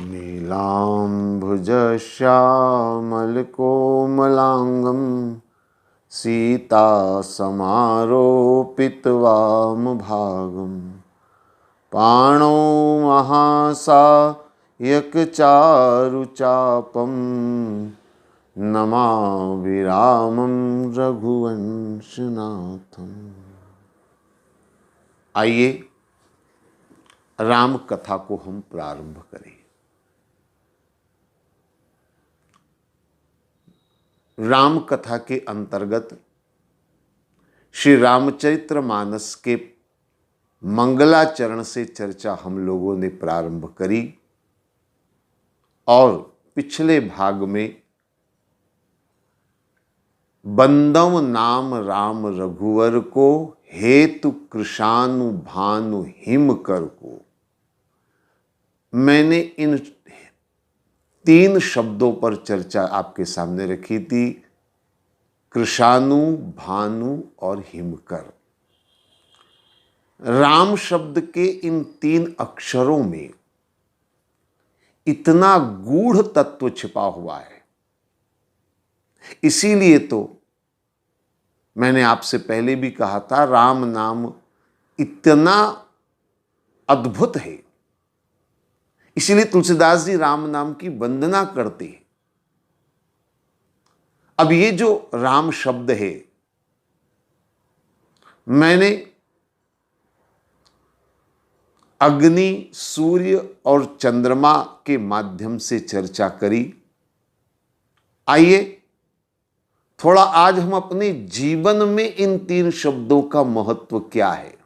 नीलाम्भुजश्यामलकोमलाङ्गं सीतासमारोपितवामभागं पाणौ महासायकचारुचापं नमामि रामं रघुवंशनाथम्। आइए राम कथा को हम प्रारंभ करें। राम कथा के अंतर्गत श्री रामचरितमानस के मंगलाचरण से चर्चा हम लोगों ने प्रारंभ करी और पिछले भाग में बंदव नाम राम रघुवर को हेतु कृशानु भानु हिम कर को मैंने इन 3 शब्दों पर चर्चा आपके सामने रखी थी, कृशानु, भानु और हिमकर। राम शब्द के इन 3 अक्षरों में इतना गूढ़ तत्व छिपा हुआ है, इसीलिए तो मैंने आपसे पहले भी कहा था, राम नाम इतना अद्भुत है, इसीलिए तुलसीदास जी राम नाम की वंदना करते हैं। अब ये जो राम शब्द है, मैंने अग्नि, सूर्य और चंद्रमा के माध्यम से चर्चा करी। आइए थोड़ा आज हम अपने जीवन में इन 3 शब्दों का महत्व क्या है,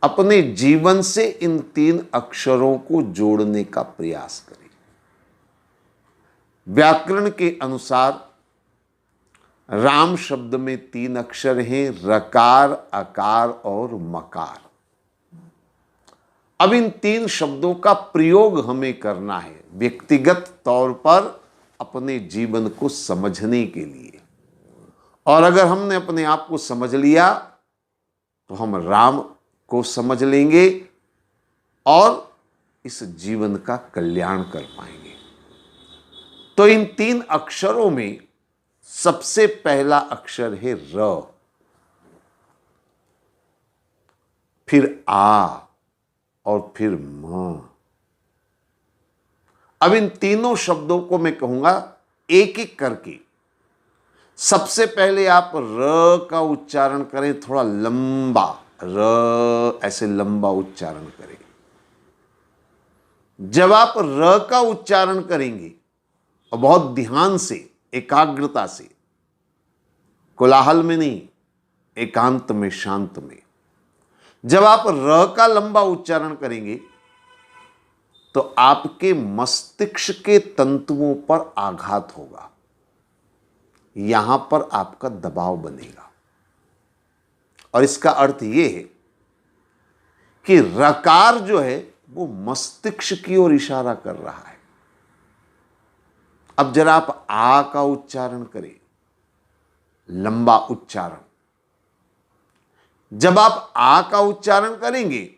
अपने जीवन से इन 3 अक्षरों को जोड़ने का प्रयास करें। व्याकरण के अनुसार राम शब्द में 3 अक्षर हैं, रकार, अकार और मकार। अब इन 3 शब्दों का प्रयोग हमें करना है व्यक्तिगत तौर पर अपने जीवन को समझने के लिए, और अगर हमने अपने आप को समझ लिया तो हम राम को समझ लेंगे और इस जीवन का कल्याण कर पाएंगे। तो इन 3 अक्षरों में सबसे पहला अक्षर है र, फिर आ और फिर म। अब इन तीनों शब्दों को मैं कहूंगा एक एक करके। सबसे पहले आप र का उच्चारण करें, थोड़ा लंबा, र ऐसे लंबा उच्चारण करें। जब आप र का उच्चारण करेंगे और बहुत ध्यान से, एकाग्रता से, कोलाहल में नहीं, एकांत में, शांत में, जब आप र का लंबा उच्चारण करेंगे तो आपके मस्तिष्क के तंतुओं पर आघात होगा, यहां पर आपका दबाव बनेगा। और इसका अर्थ यह है कि रकार जो है वो मस्तिष्क की ओर इशारा कर रहा है। अब जरा आप आ का उच्चारण करें, लंबा उच्चारण। जब आप आ का उच्चारण करेंगे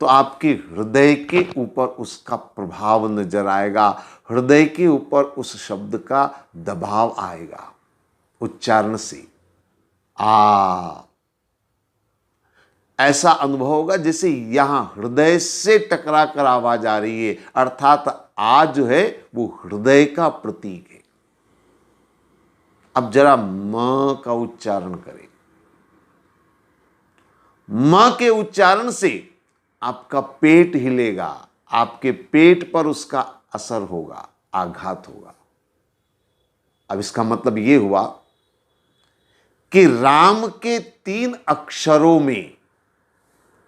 तो आपके हृदय के ऊपर उसका प्रभाव नजर आएगा, हृदय के ऊपर उस शब्द का दबाव आएगा उच्चारण से। आ, ऐसा अनुभव होगा जैसे यहां हृदय से टकरा कर आवाज आ रही है, अर्थात आ जो है वो हृदय का प्रतीक है। अब जरा म का उच्चारण करें। म के उच्चारण से आपका पेट हिलेगा, आपके पेट पर उसका असर होगा, आघात होगा। अब इसका मतलब यह हुआ कि राम के 3 अक्षरों में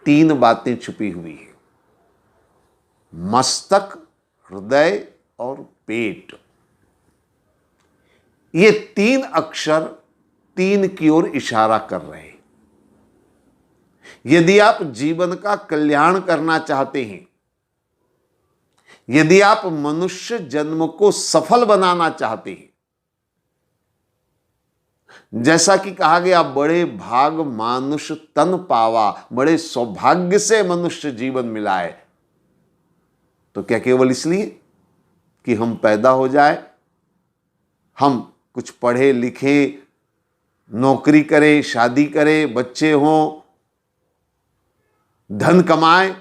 3 बातें छुपी हुई है, मस्तक, हृदय और पेट। ये 3 अक्षर 3 की ओर इशारा कर रहे हैं। यदि आप जीवन का कल्याण करना चाहते हैं, यदि आप मनुष्य जन्म को सफल बनाना चाहते हैं, जैसा कि कहा गया, बड़े भाग मानुष तन पावा, बड़े सौभाग्य से मनुष्य जीवन मिला है, तो क्या केवल इसलिए कि हम पैदा हो जाए, हम कुछ पढ़े लिखे, नौकरी करें, शादी करें, बच्चे हों, धन कमाएं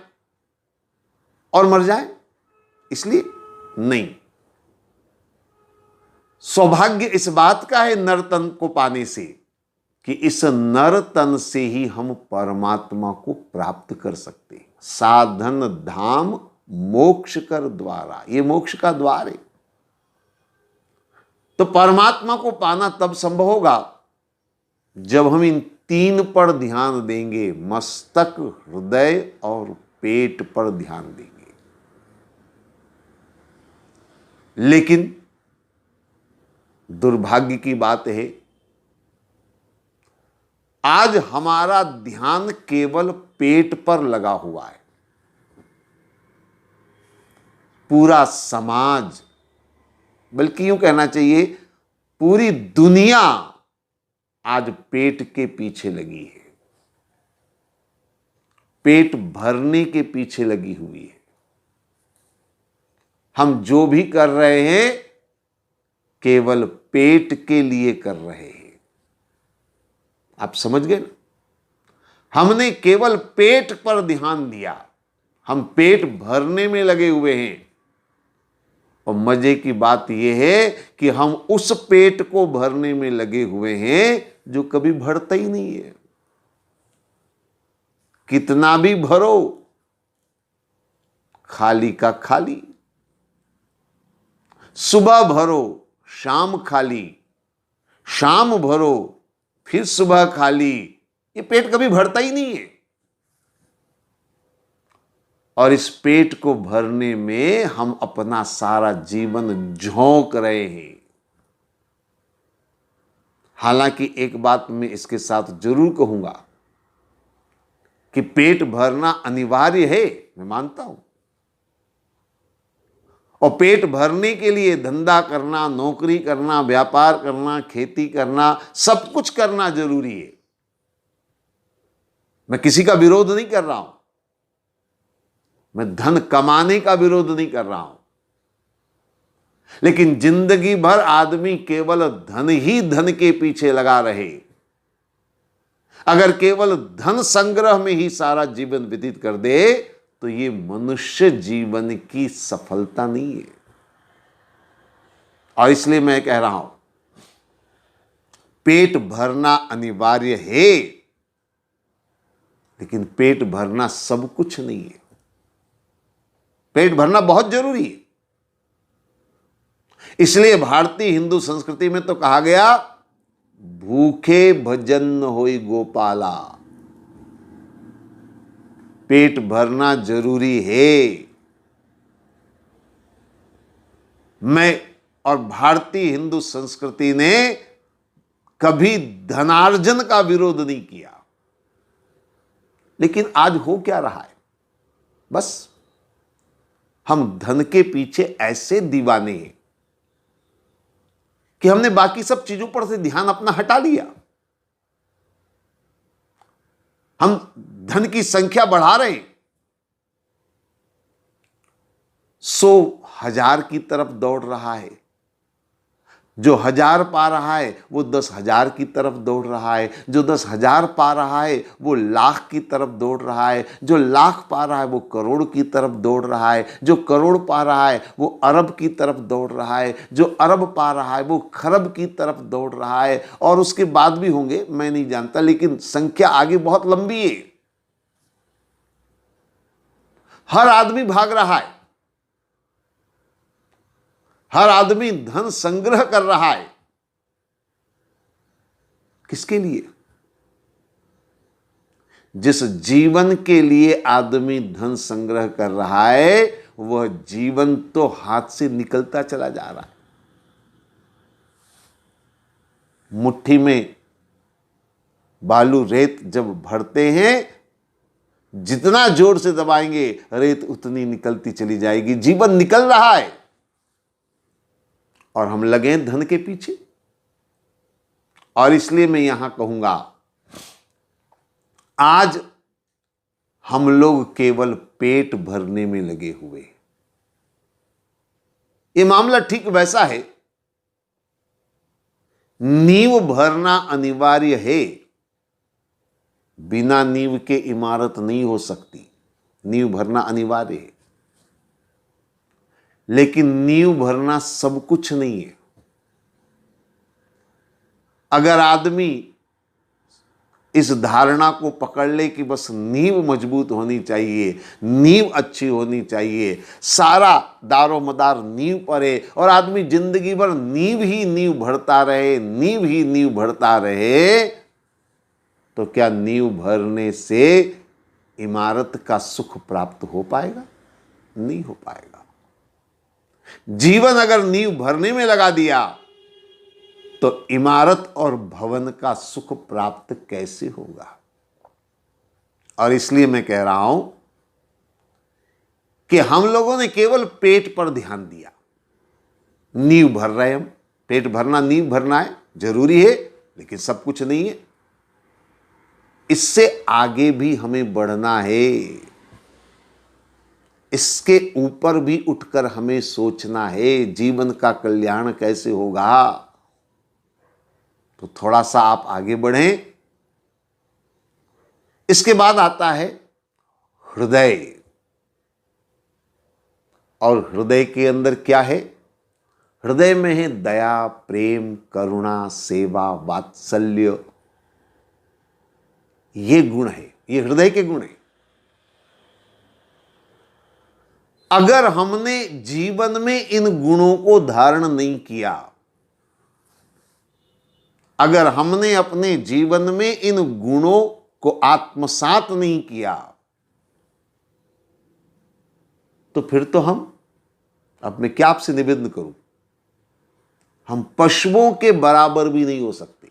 और मर जाएं, इसलिए नहीं। सौभाग्य इस बात का है नर तन को पाने से कि इस नर तन से ही हम परमात्मा को प्राप्त कर सकते हैं। साधन धाम मोक्ष कर द्वारा, ये मोक्ष का द्वार है। तो परमात्मा को पाना तब संभव होगा जब हम इन तीन पर ध्यान देंगे, मस्तक, हृदय और पेट पर ध्यान देंगे। लेकिन दुर्भाग्य की बात है, आज हमारा ध्यान केवल पेट पर लगा हुआ है। पूरा समाज, बल्कि यूं कहना चाहिए पूरी दुनिया आज पेट के पीछे लगी है, पेट भरने के पीछे लगी हुई है। हम जो भी कर रहे हैं केवल पेट के लिए कर रहे हैं। आप समझ गए ना? हमने केवल पेट पर ध्यान दिया, हम पेट भरने में लगे हुए हैं। और मजे की बात यह है कि हम उस पेट को भरने में लगे हुए हैं जो कभी भरता ही नहीं है। कितना भी भरो, खाली का खाली। सुबह भरो, शाम खाली, शाम भरो, फिर सुबह खाली। ये पेट कभी भरता ही नहीं है। और इस पेट को भरने में हम अपना सारा जीवन झोंक रहे हैं। हालांकि एक बात मैं इसके साथ जरूर कहूंगा कि पेट भरना अनिवार्य है, मैं मानता हूं। और पेट भरने के लिए धंधा करना, नौकरी करना, व्यापार करना, खेती करना, सब कुछ करना जरूरी है। मैं किसी का विरोध नहीं कर रहा हूं, मैं धन कमाने का विरोध नहीं कर रहा हूं। लेकिन जिंदगी भर आदमी केवल धन ही धन के पीछे लगा रहे, अगर केवल धन संग्रह में ही सारा जीवन व्यतीत कर दे तो ये मनुष्य जीवन की सफलता नहीं है। और इसलिए मैं कह रहा हूं, पेट भरना अनिवार्य है, लेकिन पेट भरना सब कुछ नहीं है। पेट भरना बहुत जरूरी है। इसलिए भारतीय हिंदू संस्कृति में तो कहा गया, भूखे भजन होई गोपाला। पेट भरना जरूरी है। मैं और भारतीय हिंदू संस्कृति ने कभी धनार्जन का विरोध नहीं किया। लेकिन आज हो क्या रहा है? बस हम धन के पीछे ऐसे दीवाने हैं कि हमने बाकी सब चीजों पर से ध्यान अपना हटा लिया। हम धन की संख्या बढ़ा रहे हैं, 100,000 की तरफ दौड़ रहा है। जो 1000 पा रहा है वो 10,000 की तरफ दौड़ रहा है। जो 10,000 पा रहा है वो लाख की तरफ दौड़ रहा है। जो लाख पा रहा है वो करोड़ की तरफ दौड़ रहा है। जो करोड़ पा रहा है वो अरब की तरफ दौड़ रहा है। जो अरब पा रहा है वो खरब की तरफ दौड़ रहा है। और उसके बाद भी होंगे, मैं नहीं जानता, लेकिन संख्या आगे बहुत लंबी है। हर आदमी भाग रहा है, हर आदमी धन संग्रह कर रहा है। किसके लिए? जिस जीवन के लिए आदमी धन संग्रह कर रहा है वह जीवन तो हाथ से निकलता चला जा रहा है। मुट्ठी में बालू रेत जब भरते हैं, जितना जोर से दबाएंगे रेत उतनी निकलती चली जाएगी। जीवन निकल रहा है और हम लगे धन के पीछे। और इसलिए मैं यहां कहूंगा, आज हम लोग केवल पेट भरने में लगे हुए, ये मामला ठीक वैसा है, नींव भरना अनिवार्य है, बिना नींव के इमारत नहीं हो सकती। नींव भरना अनिवार्य है, लेकिन नींव भरना सब कुछ नहीं है। अगर आदमी इस धारणा को पकड़ ले कि बस नींव मजबूत होनी चाहिए, नींव अच्छी होनी चाहिए, सारा दारो मदार नींव पर है, और आदमी जिंदगी भर नींव ही नींव भरता रहे, नींव ही नींव भरता रहे, तो क्या नींव भरने से इमारत का सुख प्राप्त हो पाएगा? नहीं हो पाएगा। जीवन अगर नींव भरने में लगा दिया तो इमारत और भवन का सुख प्राप्त कैसे होगा? और इसलिए मैं कह रहा हूं कि हम लोगों ने केवल पेट पर ध्यान दिया। नींव भर रहे हम, पेट भरना, नींव भरना है, जरूरी है, लेकिन सब कुछ नहीं है। इससे आगे भी हमें बढ़ना है, इसके ऊपर भी उठकर हमें सोचना है, जीवन का कल्याण कैसे होगा। तो थोड़ा सा आप आगे बढ़ें। इसके बाद आता है हृदय, और हृदय के अंदर क्या है? हृदय में है दया, प्रेम, करुणा, सेवा, वात्सल्य। ये गुण है, ये हृदय के गुण है। अगर हमने जीवन में इन गुणों को धारण नहीं किया, अगर हमने अपने जीवन में इन गुणों को आत्मसात नहीं किया, तो फिर तो अब मैं क्या आपसे निवेदन करूं, हम पशुओं के बराबर भी नहीं हो सकते।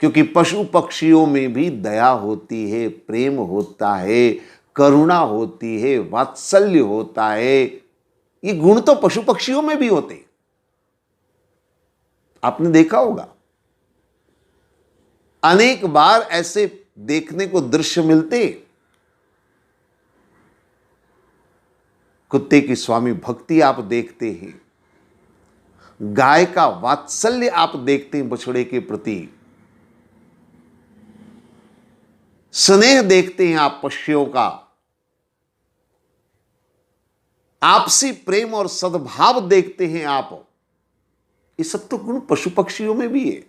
क्योंकि पशु पक्षियों में भी दया होती है, प्रेम होता है, करुणा होती है, वात्सल्य होता है। ये गुण तो पशु पक्षियों में भी होते हैं। आपने देखा होगा, अनेक बार ऐसे देखने को दृश्य मिलते। कुत्ते की स्वामी भक्ति आप देखते हैं, गाय का वात्सल्य आप देखते हैं बछड़े के प्रति, स्नेह देखते हैं आप पक्षियों का, आपसी प्रेम और सद्भाव देखते हैं आप। ये सब तो गुण पशु पक्षियों में भी है।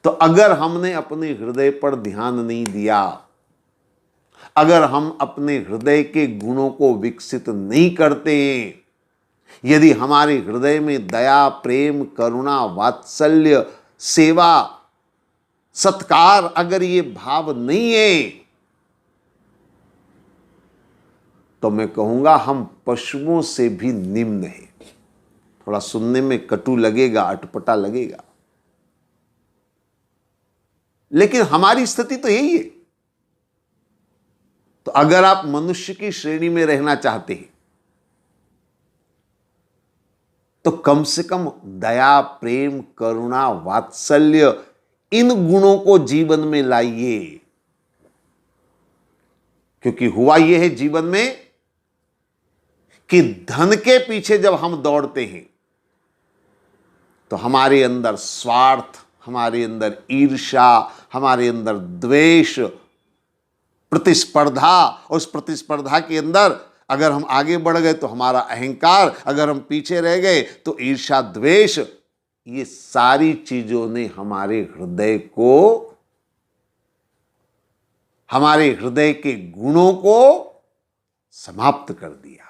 तो अगर हमने अपने हृदय पर ध्यान नहीं दिया, अगर हम अपने हृदय के गुणों को विकसित नहीं करते, यदि हमारे हृदय में दया, प्रेम, करुणा, वात्सल्य, सेवा, सत्कार, अगर ये भाव नहीं है, तो मैं कहूंगा हम पशुओं से भी निम्न हैं। थोड़ा सुनने में कटु लगेगा, अटपटा लगेगा, लेकिन हमारी स्थिति तो यही है। तो अगर आप मनुष्य की श्रेणी में रहना चाहते हैं, तो कम से कम दया, प्रेम, करुणा, वात्सल्य, इन गुणों को जीवन में लाइए। क्योंकि हुआ यह है जीवन में कि धन के पीछे जब हम दौड़ते हैं, तो हमारे अंदर स्वार्थ, हमारे अंदर ईर्ष्या, हमारे अंदर द्वेष, प्रतिस्पर्धा, और उस प्रतिस्पर्धा के अंदर अगर हम आगे बढ़ गए तो हमारा अहंकार, अगर हम पीछे रह गए तो ईर्ष्या, द्वेष, ये सारी चीजों ने हमारे हृदय को, हमारे हृदय के गुणों को समाप्त कर दिया।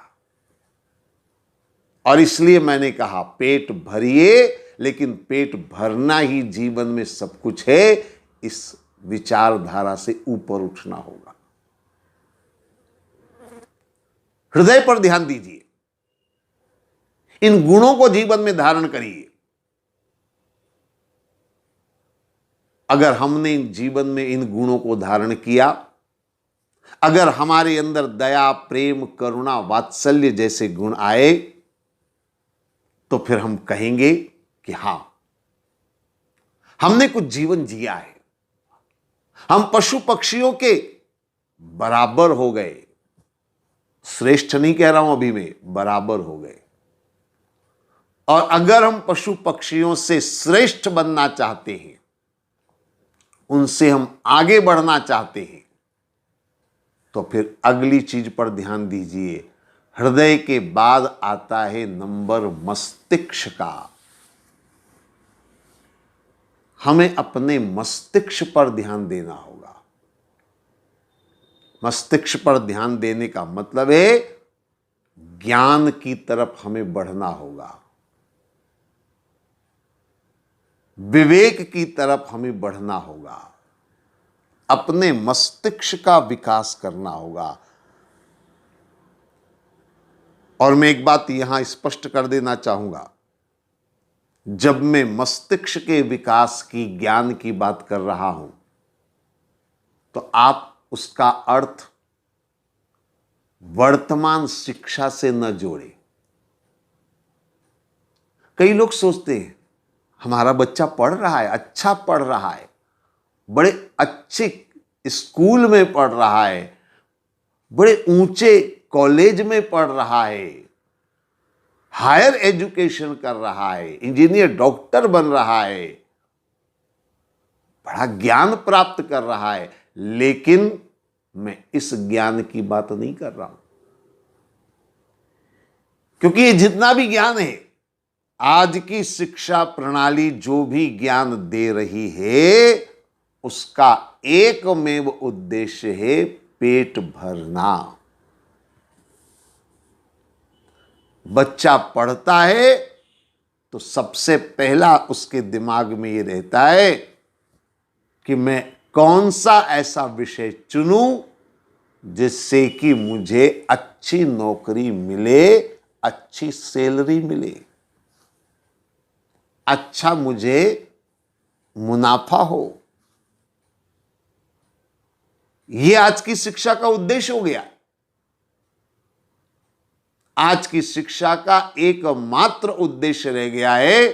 और इसलिए मैंने कहा पेट भरिए, लेकिन पेट भरना ही जीवन में सब कुछ है। इस विचारधारा से ऊपर उठना होगा। हृदय पर ध्यान दीजिए, इन गुणों को जीवन में धारण करिए। अगर हमने जीवन में इन गुणों को धारण किया, अगर हमारे अंदर दया, प्रेम, करुणा, वात्सल्य जैसे गुण आए, तो फिर हम कहेंगे कि हां, हमने कुछ जीवन जिया है, हम पशु पक्षियों के बराबर हो गए, श्रेष्ठ नहीं कह रहा हूं अभी मैं, बराबर हो गए। और अगर हम पशु पक्षियों से श्रेष्ठ बनना चाहते हैं, उनसे हम आगे बढ़ना चाहते हैं, तो फिर अगली चीज पर ध्यान दीजिए। हृदय के बाद आता है नंबर मस्तिष्क का। हमें अपने मस्तिष्क पर ध्यान देना होगा। मस्तिष्क पर ध्यान देने का मतलब है ज्ञान की तरफ हमें बढ़ना होगा, विवेक की तरफ हमें बढ़ना होगा, अपने मस्तिष्क का विकास करना होगा। और मैं एक बात यहां स्पष्ट कर देना चाहूंगा, जब मैं मस्तिष्क के विकास की, ज्ञान की बात कर रहा हूं, तो आप उसका अर्थ वर्तमान शिक्षा से न जोड़े। कई लोग सोचते हैं हमारा बच्चा पढ़ रहा है, अच्छा पढ़ रहा है, बड़े अच्छे स्कूल में पढ़ रहा है, बड़े ऊंचे कॉलेज में पढ़ रहा है, हायर एजुकेशन कर रहा है, इंजीनियर डॉक्टर बन रहा है, बड़ा ज्ञान प्राप्त कर रहा है, लेकिन मैं इस ज्ञान की बात नहीं कर रहा हूं। क्योंकि ये जितना भी ज्ञान है, आज की शिक्षा प्रणाली जो भी ज्ञान दे रही है, उसका एकमेव उद्देश्य है पेट भरना। बच्चा पढ़ता है तो सबसे पहला उसके दिमाग में ये रहता है कि मैं कौन सा ऐसा विषय चुनूं जिससे कि मुझे अच्छी नौकरी मिले, अच्छी सैलरी मिले, अच्छा मुझे मुनाफा हो। यह आज की शिक्षा का उद्देश्य हो गया। आज की शिक्षा का एकमात्र उद्देश्य रह गया है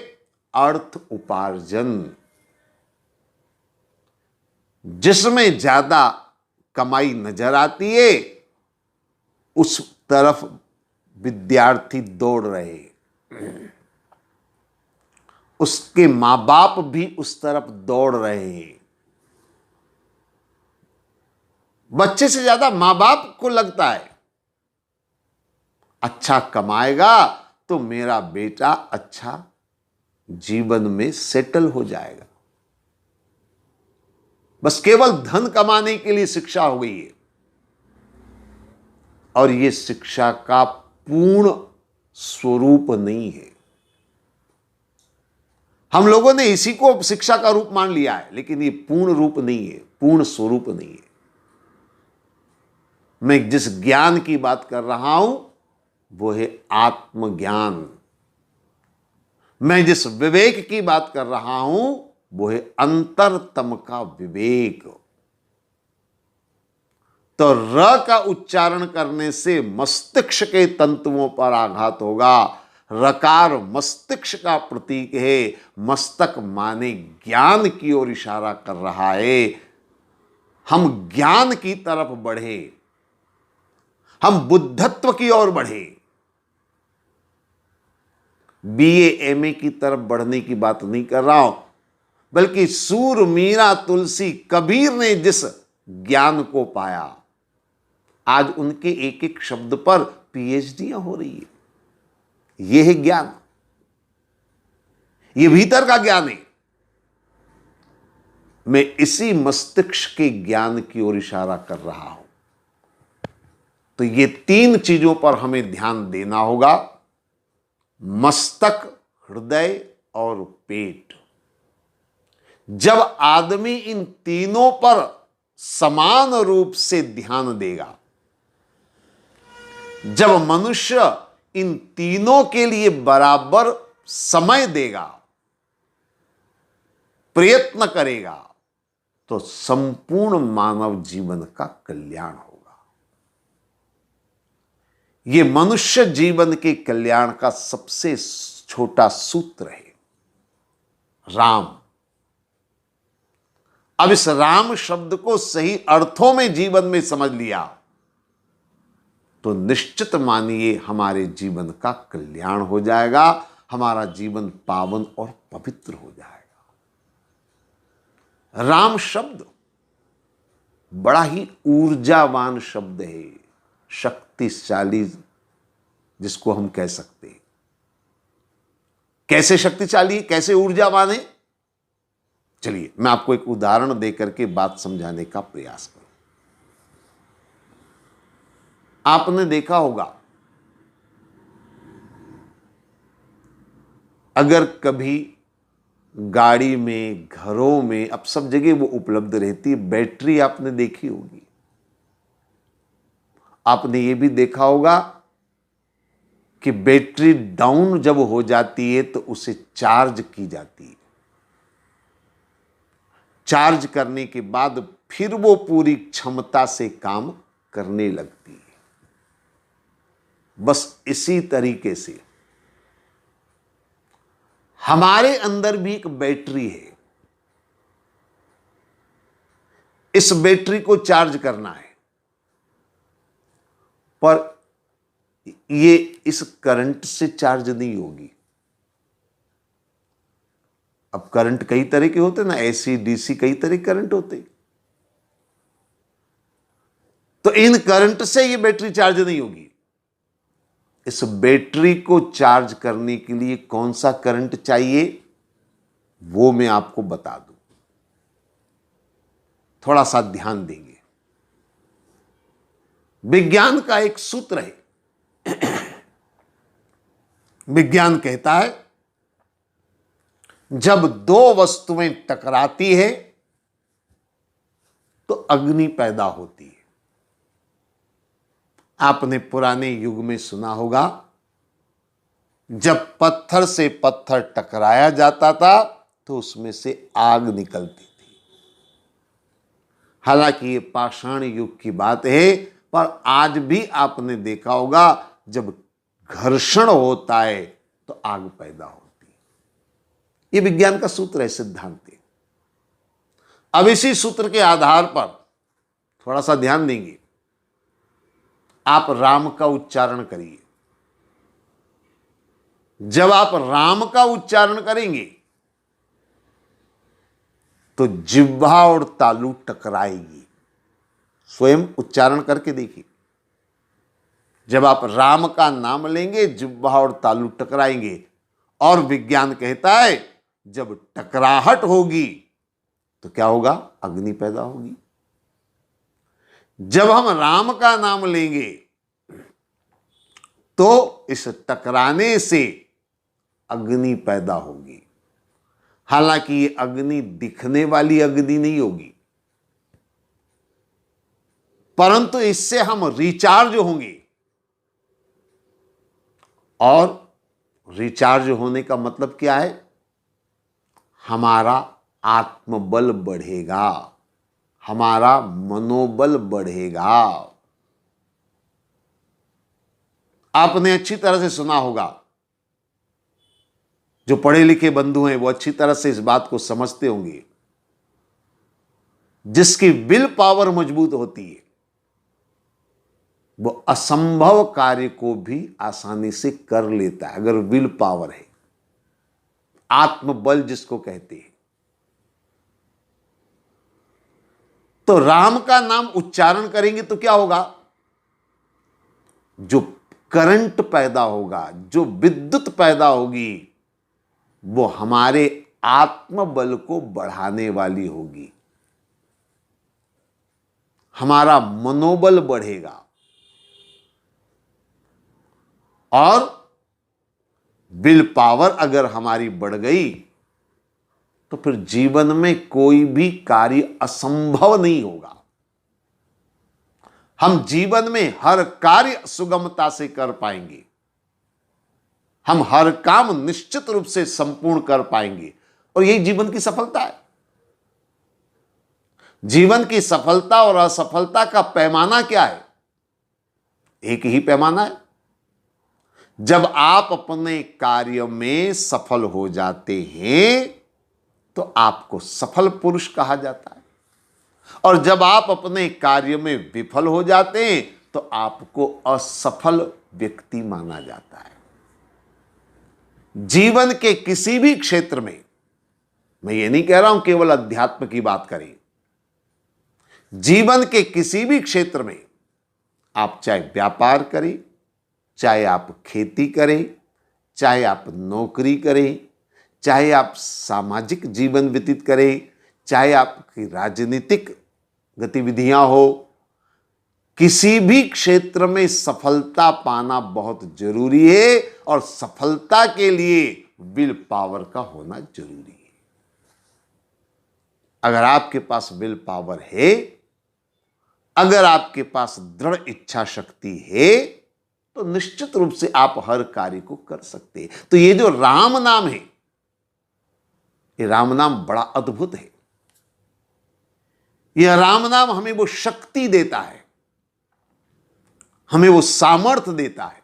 अर्थ उपार्जन। जिसमें ज्यादा कमाई नजर आती है, उस तरफ विद्यार्थी दौड़ रहे, उसके मां बाप भी उस तरफ दौड़ रहे हैं। बच्चे से ज्यादा मां बाप को लगता है अच्छा कमाएगा तो मेरा बेटा अच्छा जीवन में सेटल हो जाएगा। बस केवल धन कमाने के लिए शिक्षा हो गई है, और यह शिक्षा का पूर्ण स्वरूप नहीं है। हम लोगों ने इसी को शिक्षा का रूप मान लिया है, लेकिन ये पूर्ण रूप नहीं है, पूर्ण स्वरूप नहीं है। मैं जिस ज्ञान की बात कर रहा हूं वो है आत्मज्ञान। मैं जिस विवेक की बात कर रहा हूं वो है अंतरतम का विवेक। तो र का उच्चारण करने से मस्तिष्क के तंतुओं पर आघात होगा। रकार मस्तिष्क का प्रतीक है। मस्तक माने ज्ञान की ओर इशारा कर रहा है। हम ज्ञान की तरफ बढ़े, हम बुद्धत्व की ओर बढ़े। बीए एमए की तरफ बढ़ने की बात नहीं कर रहा हूं, बल्कि सूर मीरा तुलसी कबीर ने जिस ज्ञान को पाया, आज उनके एक एक शब्द पर पीएचडीयां हो रही है। यह है ज्ञान, यह भीतर का ज्ञान है। मैं इसी मस्तिष्क के ज्ञान की ओर इशारा कर रहा हूं। तो ये तीन चीजों पर हमें ध्यान देना होगा, मस्तक, हृदय और पेट। जब आदमी इन तीनों पर समान रूप से ध्यान देगा, जब मनुष्य इन तीनों के लिए बराबर समय देगा, प्रयत्न करेगा, तो संपूर्ण मानव जीवन का कल्याण होगा। यह मनुष्य जीवन के कल्याण का सबसे छोटा सूत्र है, राम। अब इस राम शब्द को सही अर्थों में जीवन में समझ लिया तो निश्चित मानिए हमारे जीवन का कल्याण हो जाएगा, हमारा जीवन पावन और पवित्र हो जाएगा। राम शब्द बड़ा ही ऊर्जावान शब्द है, शक्तिशाली जिसको हम कह सकते हैं। कैसे शक्तिशाली है, कैसे ऊर्जावान है, चलिए मैं आपको एक उदाहरण देकर के बात समझाने का प्रयास करूं। आपने देखा होगा, अगर कभी गाड़ी में, घरों में, अब सब जगह वो उपलब्ध रहती है, बैटरी आपने देखी होगी। आपने ये भी देखा होगा कि बैटरी डाउन जब हो जाती है तो उसे चार्ज की जाती है। चार्ज करने के बाद फिर वो पूरी क्षमता से काम करने लगती है। बस इसी तरीके से हमारे अंदर भी एक बैटरी है। इस बैटरी को चार्ज करना है, पर ये इस करंट से चार्ज नहीं होगी। अब करंट कई तरह के होते ना, एसी, डीसी, कई तरह के करंट होते। तो इन करंट से ये बैटरी चार्ज नहीं होगी। इस बैटरी को चार्ज करने के लिए कौन सा करंट चाहिए, वो मैं आपको बता दूं। थोड़ा सा ध्यान देंगे। विज्ञान का एक सूत्र है। विज्ञान कहता है, जब दो वस्तुएं टकराती है तो अग्नि पैदा होती है। आपने पुराने युग में सुना होगा, जब पत्थर से पत्थर टकराया जाता था तो उसमें से आग निकलती थी। हालांकि ये पाषाण युग की बात है, पर आज भी आपने देखा होगा, जब घर्षण होता है तो आग पैदा होती है। ये विज्ञान का सूत्र है, सिद्धांत है। अब इसी सूत्र के आधार पर थोड़ा सा ध्यान देंगे। आप राम का उच्चारण करिए। जब आप राम का उच्चारण करेंगे तो जिह्वा और तालू टकराएगी। स्वयं उच्चारण करके देखिए। जब आप राम का नाम लेंगे, जिह्वा और तालू टकराएंगे। और विज्ञान कहता है, जब टकराहट होगी तो क्या होगा, अग्नि पैदा होगी। जब हम राम का नाम लेंगे तो इस टकराने से अग्नि पैदा होगी। हालांकि ये अग्नि दिखने वाली अग्नि नहीं होगी, परंतु इससे हम रिचार्ज होंगे। और रिचार्ज होने का मतलब क्या है, हमारा आत्मबल बढ़ेगा, हमारा मनोबल बढ़ेगा। आपने अच्छी तरह से सुना होगा, जो पढ़े लिखे बंधु हैं वो अच्छी तरह से इस बात को समझते होंगे, जिसकी विल पावर मजबूत होती है वो असंभव कार्य को भी आसानी से कर लेता है, अगर विल पावर है, आत्मबल जिसको कहते हैं। तो राम का नाम उच्चारण करेंगे तो क्या होगा, जो करंट पैदा होगा, जो विद्युत पैदा होगी, वो हमारे आत्मबल को बढ़ाने वाली होगी। हमारा मनोबल बढ़ेगा। और विल पावर अगर हमारी बढ़ गई तो फिर जीवन में कोई भी कार्य असंभव नहीं होगा। हम जीवन में हर कार्य सुगमता से कर पाएंगे। हम हर काम निश्चित रूप से संपूर्ण कर पाएंगे। और यही जीवन की सफलता है। जीवन की सफलता और असफलता का पैमाना क्या है, एक ही पैमाना है। जब आप अपने कार्य में सफल हो जाते हैं तो आपको सफल पुरुष कहा जाता है, और जब आप अपने कार्य में विफल हो जाते हैं तो आपको असफल व्यक्ति माना जाता है। जीवन के किसी भी क्षेत्र में, मैं ये नहीं कह रहा हूं केवल अध्यात्म की बात करें, जीवन के किसी भी क्षेत्र में आप चाहे व्यापार करें, चाहे आप खेती करें, चाहे आप नौकरी करें, चाहे आप सामाजिक जीवन व्यतीत करें, चाहे आपकी राजनीतिक गतिविधियां हो, किसी भी क्षेत्र में सफलता पाना बहुत जरूरी है और सफलता के लिए विल पावर का होना जरूरी है। अगर आपके पास विल पावर है, अगर आपके पास दृढ़ इच्छा शक्ति है, तो निश्चित रूप से आप हर कार्य को कर सकते हैं। तो ये जो राम नाम है, ये राम नाम बड़ा अद्भुत है। यह राम नाम हमें वो शक्ति देता है, हमें वो सामर्थ्य देता है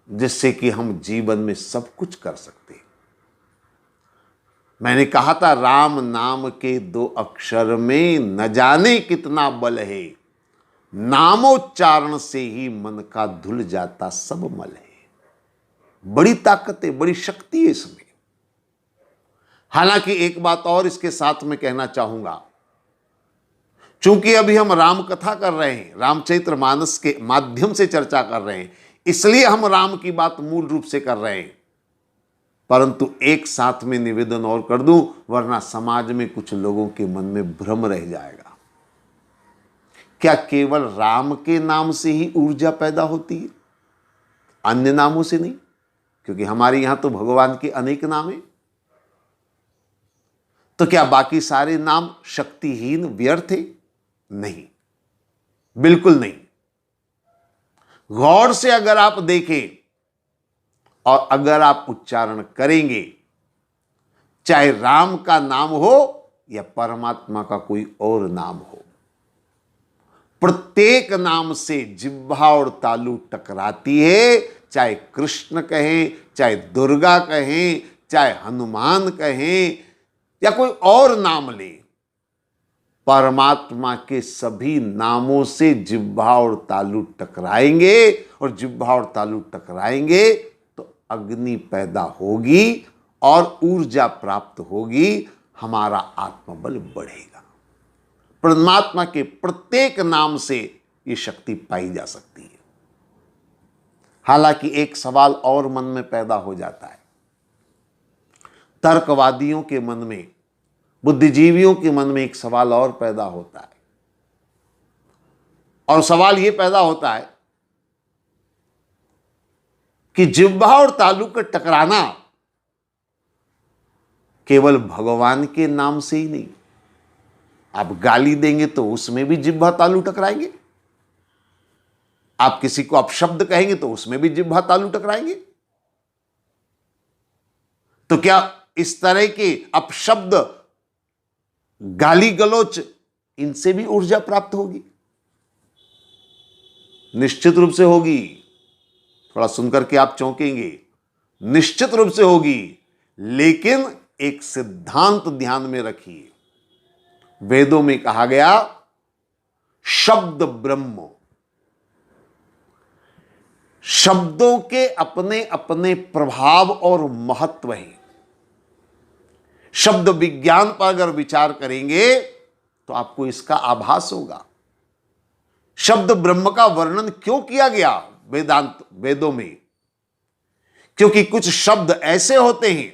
जिससे कि हम जीवन में सब कुछ कर सकते हैं। मैंने कहा था, राम नाम के 2 अक्षर में न जाने कितना बल है, नामोच्चारण से ही मन का धुल जाता सब मल है। बड़ी ताकत है, बड़ी शक्ति है इसमें। हालांकि एक बात और इसके साथ में कहना चाहूंगा, चूंकि अभी हम राम कथा कर रहे हैं, रामचरित्र मानस के माध्यम से चर्चा कर रहे हैं, इसलिए हम राम की बात मूल रूप से कर रहे हैं। परंतु एक साथ में निवेदन और कर दूं, वरना समाज में कुछ लोगों के मन में भ्रम रह जाएगा। क्या केवल राम के नाम से ही ऊर्जा पैदा होती है, अन्य नामों से नहीं? क्योंकि हमारे यहां तो भगवान के अनेक नाम हैं। तो क्या बाकी सारे नाम शक्तिहीन व्यर्थ है? नहीं, बिल्कुल नहीं। गौर से अगर आप देखें और अगर आप उच्चारण करेंगे, चाहे राम का नाम हो या परमात्मा का कोई और नाम हो, प्रत्येक नाम से जिह्वा और तालू टकराती है। चाहे कृष्ण कहें, चाहे दुर्गा कहें, चाहे हनुमान कहें या कोई और नाम ले, परमात्मा के सभी नामों से जिह्वा और तालु टकराएंगे, और जिह्वा और तालु टकराएंगे तो अग्नि पैदा होगी और ऊर्जा प्राप्त होगी, हमारा आत्मबल बढ़ेगा। परमात्मा के प्रत्येक नाम से ये शक्ति पाई जा सकती है। हालांकि एक सवाल और मन में पैदा हो जाता है, तर्कवादियों के मन में, बुद्धिजीवियों के मन में एक सवाल और पैदा होता है, और सवाल यह पैदा होता है कि जिह्वा और तालु का टकराना केवल भगवान के नाम से ही नहीं, आप गाली देंगे तो उसमें भी जिह्वा तालु टकराएंगे, आप किसी को अपशब्द कहेंगे तो उसमें भी जिह्वा तालु टकराएंगे। तो क्या इस तरह के अपशब्द, गाली गलौच, इनसे भी ऊर्जा प्राप्त होगी? निश्चित रूप से होगी। थोड़ा सुनकर के आप चौंकेंगे, निश्चित रूप से होगी। लेकिन एक सिद्धांत ध्यान में रखिए, वेदों में कहा गया शब्द ब्रह्म। शब्दों के अपने अपने प्रभाव और महत्व हैं। शब्द विज्ञान पर अगर विचार करेंगे तो आपको इसका आभास होगा। शब्द ब्रह्म का वर्णन क्यों किया गया वेदों में? क्योंकि कुछ शब्द ऐसे होते हैं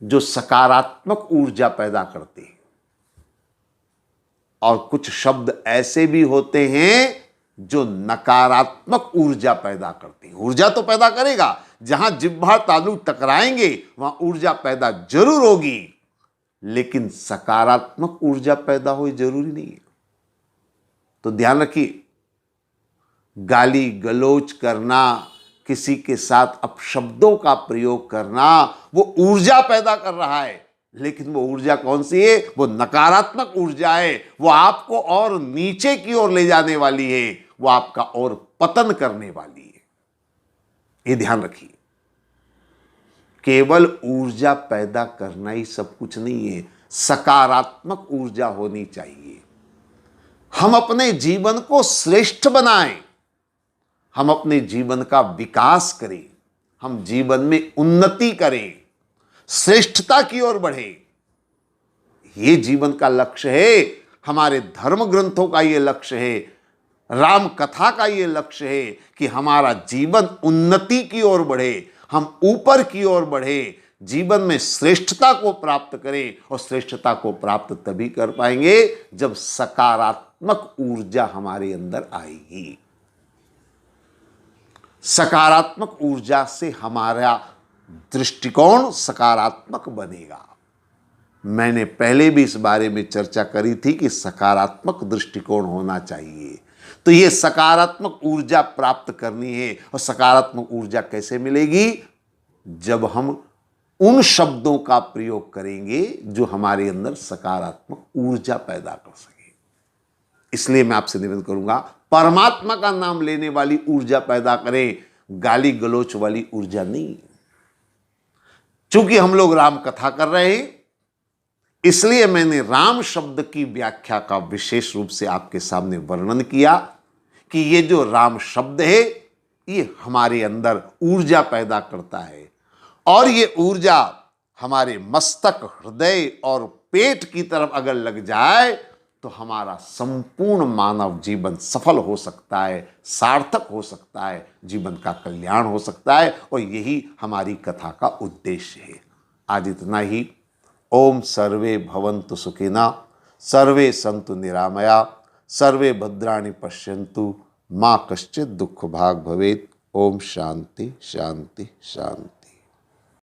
जो सकारात्मक ऊर्जा पैदा करते हैं, और कुछ शब्द ऐसे भी होते हैं जो नकारात्मक ऊर्जा पैदा करते हैं। ऊर्जा तो पैदा करेगा, जहां जिह्वा तालु टकराएंगे वहां ऊर्जा पैदा जरूर होगी, लेकिन सकारात्मक ऊर्जा पैदा हो जरूरी नहीं है। तो ध्यान रखिए, गाली गलौच करना, किसी के साथ अपशब्दों का प्रयोग करना, वो ऊर्जा पैदा कर रहा है, लेकिन वो ऊर्जा कौन सी है? वो नकारात्मक ऊर्जा है। वो आपको और नीचे की ओर ले जाने वाली है, वो आपका और पतन करने वाली है। ये ध्यान रखिए, केवल ऊर्जा पैदा करना ही सब कुछ नहीं है, सकारात्मक ऊर्जा होनी चाहिए। हम अपने जीवन को श्रेष्ठ बनाएं, हम अपने जीवन का विकास करें, हम जीवन में उन्नति करें, श्रेष्ठता की ओर बढ़े। ये जीवन का लक्ष्य है, हमारे धर्म ग्रंथों का ये लक्ष्य है, राम कथा का ये लक्ष्य है कि हमारा जीवन उन्नति की ओर बढ़े, हम ऊपर की ओर बढ़े, जीवन में श्रेष्ठता को प्राप्त करें। और श्रेष्ठता को प्राप्त तभी कर पाएंगे जब सकारात्मक ऊर्जा हमारे अंदर आएगी। सकारात्मक ऊर्जा से हमारा दृष्टिकोण सकारात्मक बनेगा। मैंने पहले भी इस बारे में चर्चा करी थी कि सकारात्मक दृष्टिकोण होना चाहिए। तो ये सकारात्मक ऊर्जा प्राप्त करनी है। और सकारात्मक ऊर्जा कैसे मिलेगी? जब हम उन शब्दों का प्रयोग करेंगे जो हमारे अंदर सकारात्मक ऊर्जा पैदा कर सके। इसलिए मैं आपसे निवेदन करूंगा, परमात्मा का नाम लेने वाली ऊर्जा पैदा करें, गाली गलोच वाली ऊर्जा नहीं। चूंकि हम लोग राम कथा कर रहे हैं, इसलिए मैंने राम शब्द की व्याख्या का विशेष रूप से आपके सामने वर्णन किया कि ये जो राम शब्द है ये हमारे अंदर ऊर्जा पैदा करता है। और ये ऊर्जा हमारे मस्तक, हृदय और पेट की तरफ अगर लग जाए तो हमारा संपूर्ण मानव जीवन सफल हो सकता है, सार्थक हो सकता है, जीवन का कल्याण हो सकता है। और यही हमारी कथा का उद्देश्य है। आज इतना ही। ओम सर्वे भवन्तु सुखिनः, सर्वे सन्तु निरामया, सर्वे भद्राणि पश्यन्तु, माँ कश्चित् दुःख भाग् भवेत्। ओम शांति शांति शांति।